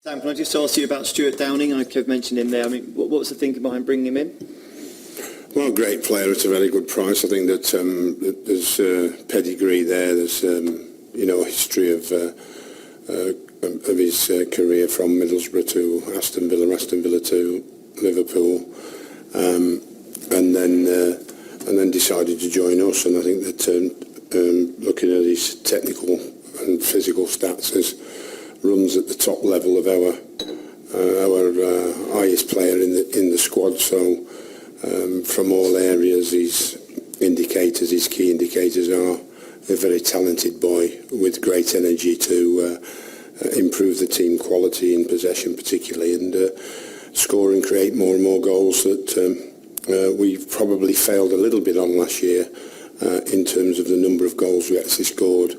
Sam, can I just ask you about Stewart Downing? I could have mentioned him there. I mean, what was the thinking behind bringing him in? Well, great player at a very good price. I think that there's pedigree there. There's a history of his career from Middlesbrough to Aston Villa to Liverpool, and then decided to join us. And I think that looking at his technical and physical stats, runs at the top level of our highest player in the squad. So from all areas, his key indicators are a very talented boy with great energy to improve the team quality in possession particularly, and score and create more and more goals that we've probably failed a little bit on last year in terms of the number of goals we actually scored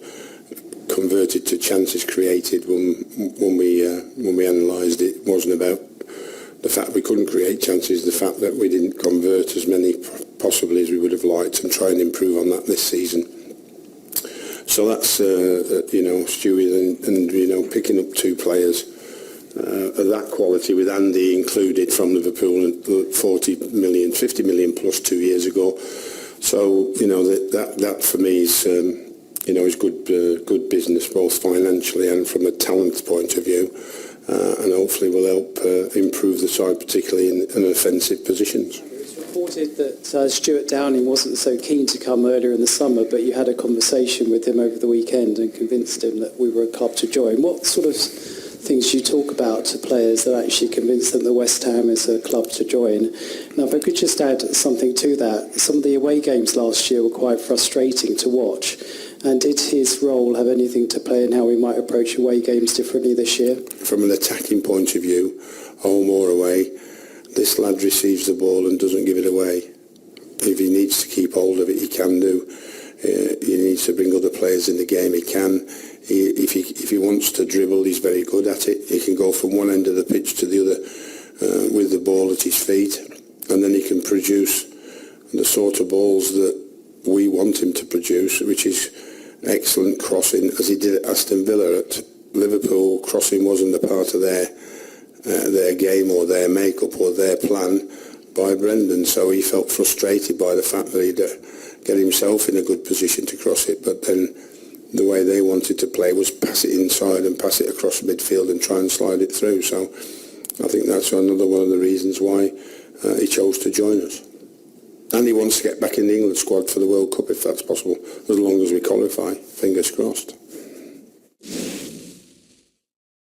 converted to chances created. When we analysed it, wasn't about the fact we couldn't create chances, the fact that we didn't convert as many possibly as we would have liked, and try and improve on that this season. So that's Stewie and picking up two players of that quality, with Andy included from Liverpool, 50 million plus 2 years ago. So that for me is is good business, both financially and from a talent point of view, and hopefully will help improve the side, particularly in offensive positions. It's reported that Stewart Downing wasn't so keen to come earlier in the summer, but you had a conversation with him over the weekend and convinced him that we were a club to join. What sort of things do you talk about to players that actually convince them that West Ham is a club to join? Now, if I could just add something to that, some of the away games last year were quite frustrating to watch. And did his role have anything to play in how we might approach away games differently this year? From an attacking point of view, home or away, this lad receives the ball and doesn't give it away. If he needs to keep hold of it, he can do. He needs to bring other players in the game, he can. If he wants to dribble, he's very good at it. He can go from one end of the pitch to the other with the ball at his feet, and then he can produce the sort of balls that we want him to produce, which is excellent crossing, as he did at Aston Villa. At Liverpool, crossing wasn't a part of their game or their makeup or their plan by Brendan, so he felt frustrated by the fact that he'd get himself in a good position to cross it, but then the way they wanted to play was pass it inside and pass it across midfield and try and slide it through. So I think that's another one of the reasons why he chose to join us. And he wants to get back in the England squad for the World Cup if that's possible, as long as we qualify. Fingers crossed.